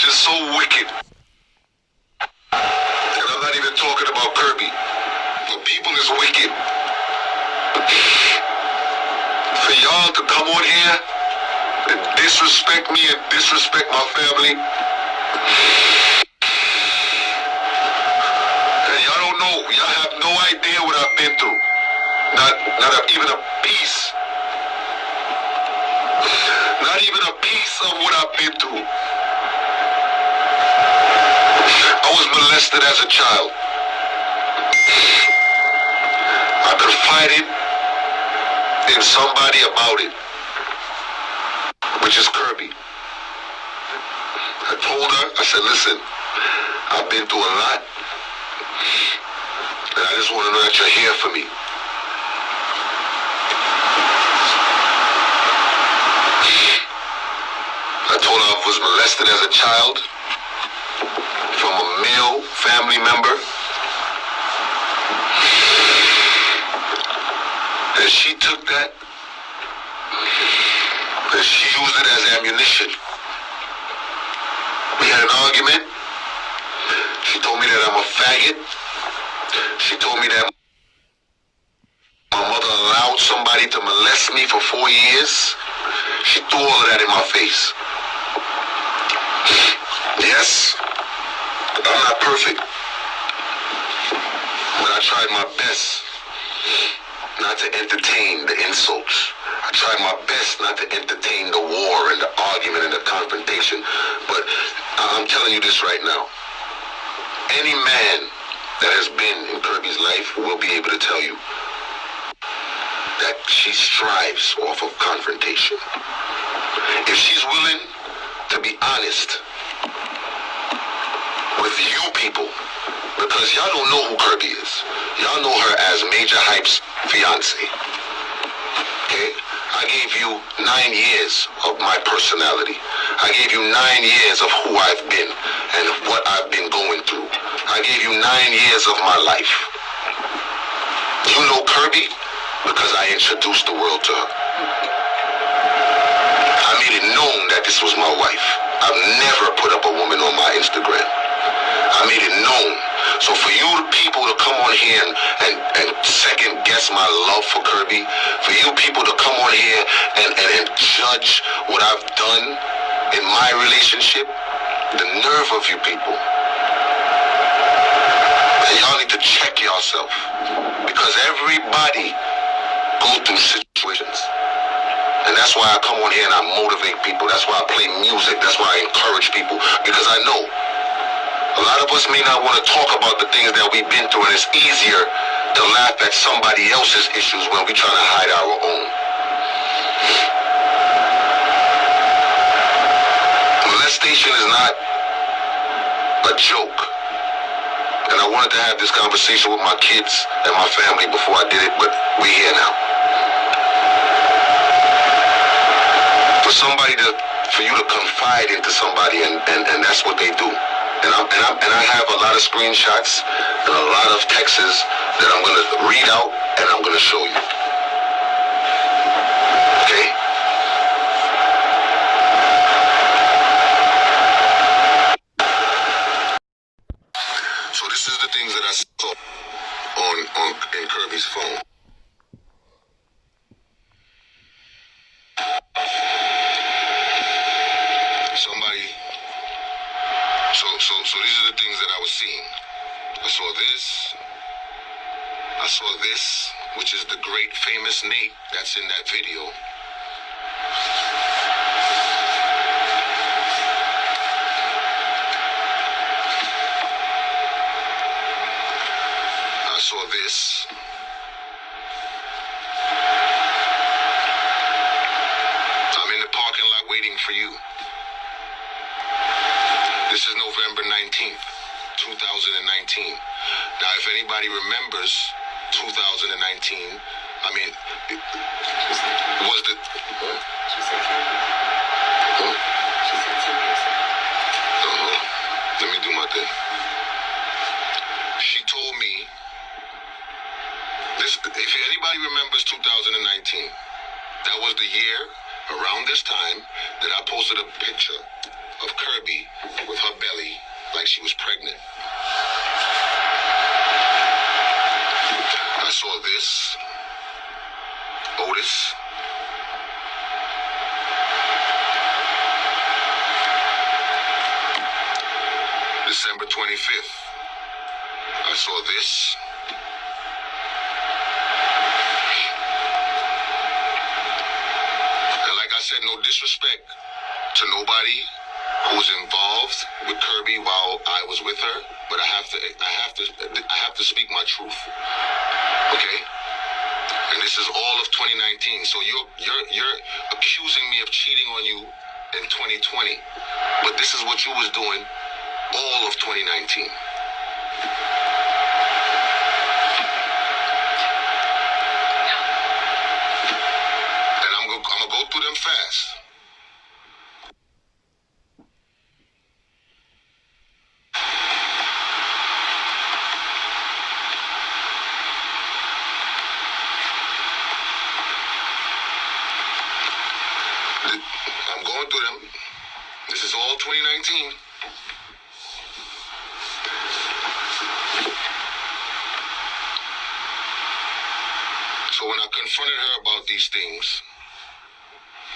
just so wicked. And I'm not even talking about Kirby. The people is wicked. For y'all to come on here and disrespect me and disrespect my family. And y'all don't know. Y'all have no idea what I've been through. Not even a piece. Not even a piece of what I've been through. I was molested as a child. I confided in somebody about it, which is Kirby. I told her, I said, listen, I've been through a lot, and I just want to know that you're here for me. I told her I was molested as a child from a male family member. And she took that and she used it as ammunition. We had an argument. She told me that I'm a faggot. She told me that my mother allowed somebody to molest me for 4 years. She threw all of that in my face. Yes, I'm not perfect, but I tried my best not to entertain the insults. I tried my best not to entertain the war and the argument and the confrontation. But I'm telling you this right now. Any man that has been in Kirby's life will be able to tell you that she strives off of confrontation. If she's willing to be honest with you people, because y'all don't know who Kirby is. Y'all know her as Majah Hype's fiance. Okay? I gave you 9 years of my personality. I gave you 9 years of who I've been and what I've been going through. I gave you 9 years of my life. You know Kirby because I introduced the world to her. I made it known that this was my wife. I've never put up a woman on my Instagram. I made it known. So for you people to come on here and second guess my love for Kirby, for you people to come on here and judge what I've done in my relationship, the nerve of you people. And y'all need to check yourself, because everybody go through situations. And that's why I come on here and I motivate people. That's why I play music. That's why I encourage people, because I know a lot of us may not want to talk about the things that we've been through, and it's easier to laugh at somebody else's issues when we're trying to hide our own. Molestation is not a joke. And I wanted to have this conversation with my kids and my family before I did it, but we're here now. For you to confide into somebody, and that's what they do. And I have a lot of screenshots and a lot of texts that I'm going to read out and I'm going to show you. Okay? So this is the things that I saw in Kirby's phone. So these are the things that I was seeing. I saw this, which is the great famous Nate that's in that video. I saw this. I'm in the parking lot waiting for you. This is November 19th, 2019. Now, if anybody remembers 2019, I mean, was the... She said 2 years. She said 2 years. Let me do my thing. She told me, this. If anybody remembers 2019, that was the year, around this time, that I posted a picture of Kirby with her belly like she was pregnant. I saw this. Otis. December 25th. I saw this. And like I said, no disrespect to nobody who's involved with Kirby while I was with her, but I have to speak my truth. Okay? And this is all of 2019. So you're accusing me of cheating on you in 2020. But this is what you was doing all of 2019. And I'm gonna go through them fast. I'm going through them. This is all 2019. So when I confronted her about these things,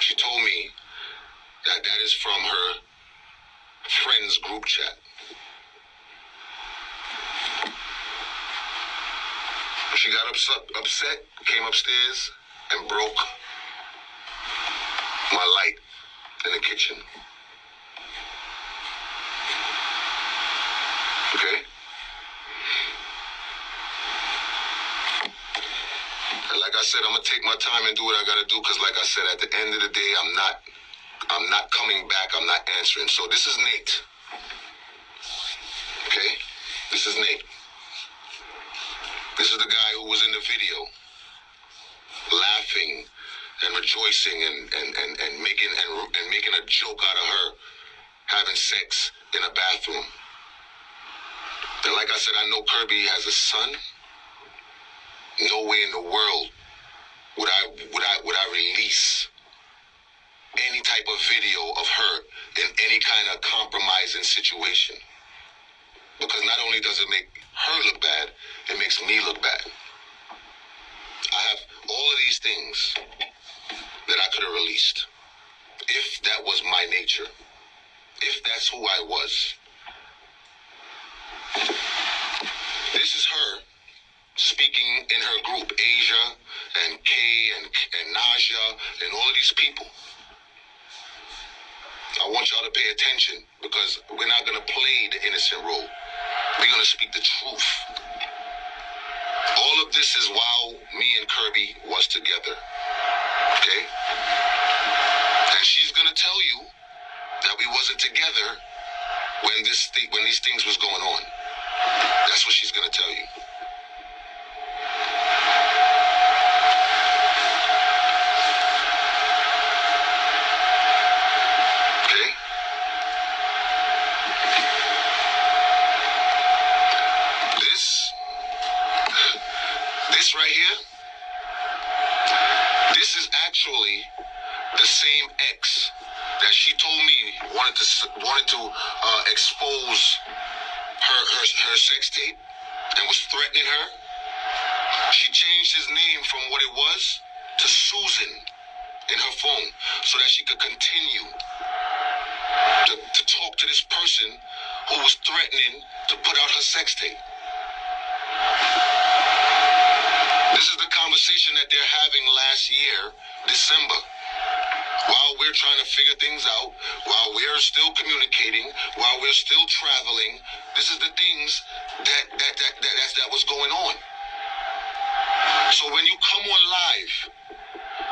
she told me that that is from her friends group chat. She got upset, came upstairs and broke my light in the kitchen. Okay? And like I said, I'm gonna take my time and do what I gotta do, because like I said, at the end of the day, I'm not coming back, I'm not answering. So this is Nate. Okay? This is Nate. This is the guy who was in the video, laughing and rejoicing and making a joke out of her having sex in a bathroom. And like I said, I know Kirby has a son. No way in the world would I release any type of video of her in any kind of compromising situation. Because not only does it make her look bad, it makes me look bad. I have all of these things that I could have released if that was my nature, if that's who I was. This is her speaking in her group, Asia and Kay and Majah and all of these people. I want y'all to pay attention, because we're not going to play the innocent role. We're going to speak the truth. All of this is while me and Kirby was together. Okay? And she's going to tell you that we wasn't together when these things was going on. That's what she's going to tell you. Okay? This right here, this is actually the same ex that she told me wanted to expose her sex tape and was threatening her. She changed his name from what it was to Susan in her phone so that she could continue to talk to this person who was threatening to put out her sex tape. This is the conversation that they're having last year, December. While we're trying to figure things out, while we're still communicating, while we're still traveling, this is the things that was going on. So when you come on live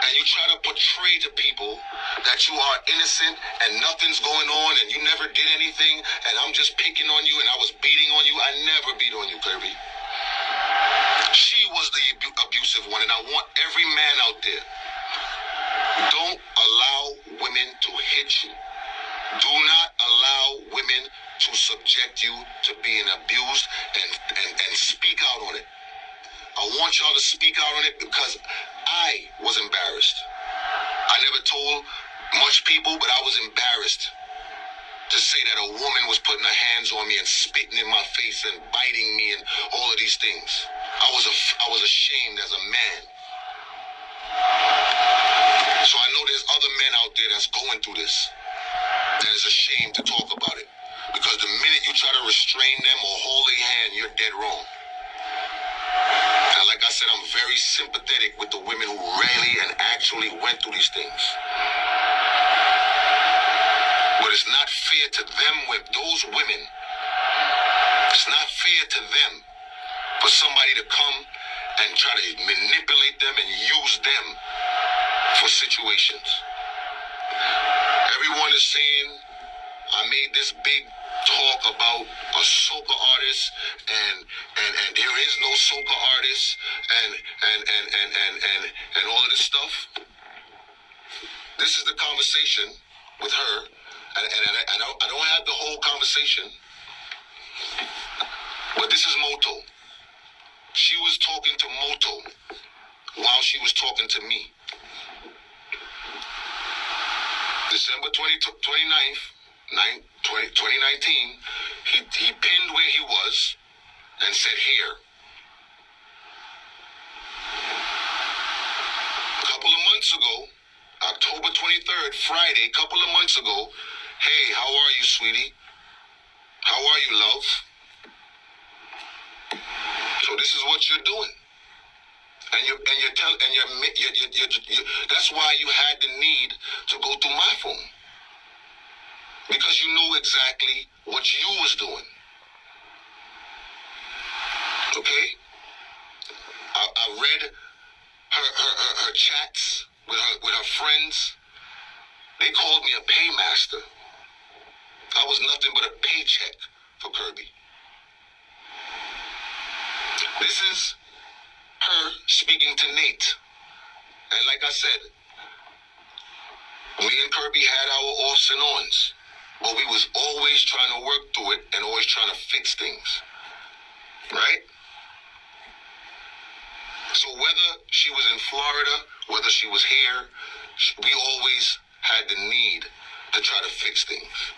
and you try to portray to people that you are innocent and nothing's going on and you never did anything and I'm just picking on you and I was beating on you, I never beat on you, Kirby. She was the abusive one, and I want every man out there, don't allow women to hit you. Do not allow women to subject you to being abused and speak out on it. I want y'all to speak out on it because I was embarrassed. I never told much people, but I was embarrassed to to say that a woman was putting her hands on me and spitting in my face and biting me and all of these things. I was ashamed as a man. So I know there's other men out there that's going through this, that is ashamed to talk about it. Because the minute you try to restrain them or hold their hand, you're dead wrong. And like I said, I'm very sympathetic with the women who really and actually went through these things. But it's not fair to them, with those women. It's not fair to them for somebody to come and try to manipulate them and use them for situations. Everyone is saying I made this big talk about a soca artist and there is no soca artist and all of this stuff. This is the conversation with her, and I don't have the whole conversation, but this is Moto. She was talking to Moto while she was talking to me. December 29th, 2019, he pinned where he was and said here. A couple of months ago, October 23rd, Friday, a couple of months ago, hey, how are you, sweetie? How are you, love? So this is what you're doing. That's why you had the need to go through my phone. Because you knew exactly what you was doing. Okay? I read her chats with her friends. They called me a paymaster. I was nothing but a paycheck for Kirby. This is her speaking to Nate. And like I said, me and Kirby had our offs and ons. But we was always trying to work through it and always trying to fix things. Right? So whether she was in Florida, whether she was here, we always had the need to try to fix things.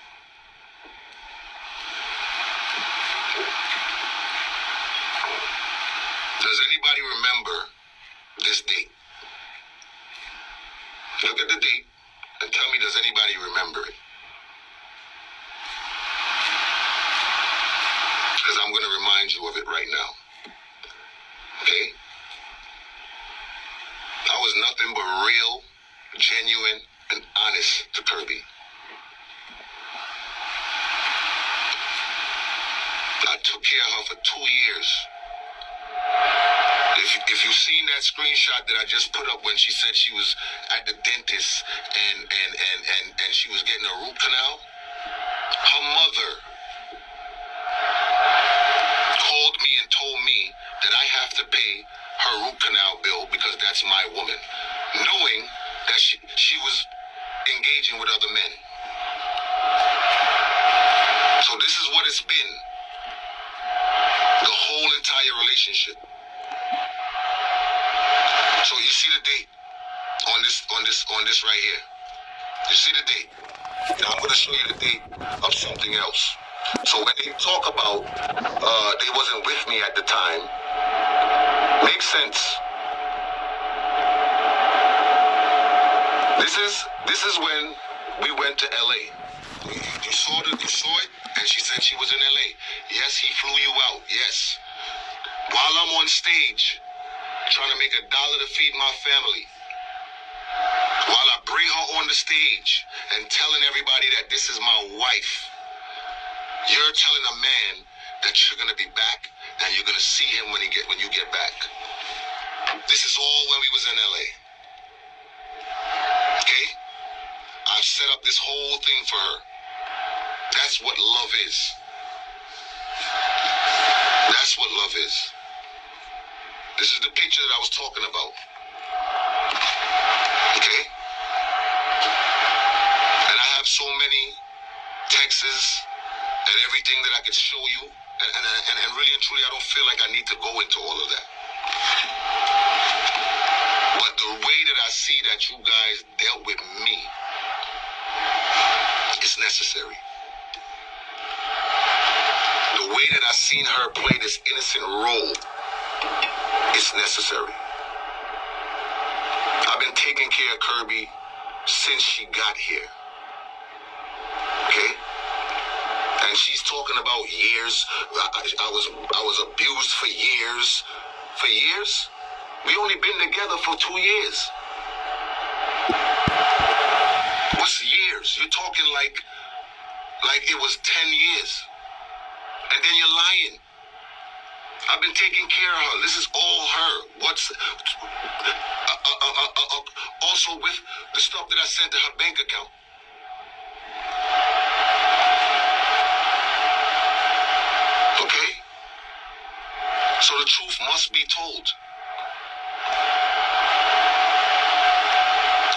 Does anybody remember this date? Look at the date and tell me, does anybody remember it? Because I'm going to remind you of it right now. Okay? I was nothing but real, genuine, and honest to Kirby. I took care of her for 2 years. If you've seen that screenshot that I just put up when she said she was at the dentist and she was getting a root canal, her mother called me and told me that I have to pay her root canal bill because that's my woman, knowing that she was engaging with other men. So this is what it's been, the whole entire relationship. So you see the date on this right here. You see the date. Now I'm going to show you the date of something else. So when they talk about they wasn't with me at the time, makes sense. This is when we went to LA. You saw it, and she said she was in LA. Yes, he flew you out. Yes. While I'm on stage, trying to make $1 to feed my family, while I bring her on the stage and telling everybody that this is my wife, you're telling a man that you're gonna be back and you're gonna see him when you get back. This is all when we was in LA. Okay? I've set up this whole thing for her. That's what love is. That's what love is. This is the picture that I was talking about. Okay? And I have so many texts and everything that I could show you. And really and truly, I don't feel like I need to go into all of that. But the way that I see that you guys dealt with me is necessary. way that I seen her play this innocent role, it's necessary. I've been taking care of Kirby since she got here. Okay? And she's talking about years. I was abused for years. For years? We only been together for 2 years. What's years? You're talking like it was 10 years. And then you're lying. I've been taking care of her. This is all her. What's also with the stuff that I sent to her bank account. Okay? So the truth must be told.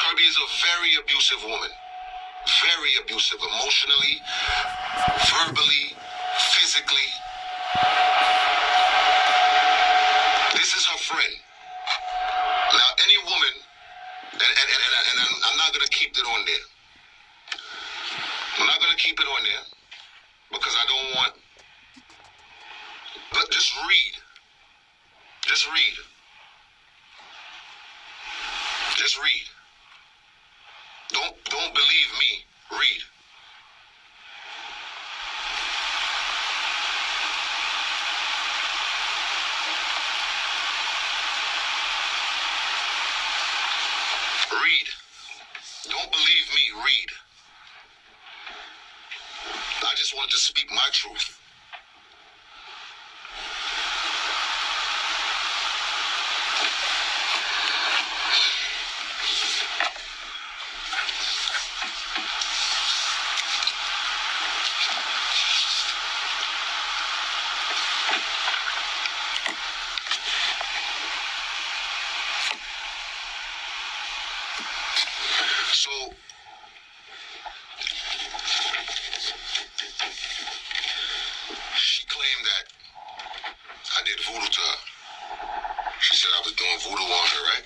Kirby is a very abusive woman. Very abusive, emotionally, verbally, physically. This is her friend. Now, any woman, and I'm not going to keep it on there. I'm not going to keep it on there because I don't want. But just read. Just read. Just read. Don't believe me. Read. Read. Don't believe me. Read. I just wanted to speak my truth. So, she claimed that I did voodoo to her. She said I was doing voodoo on her, right?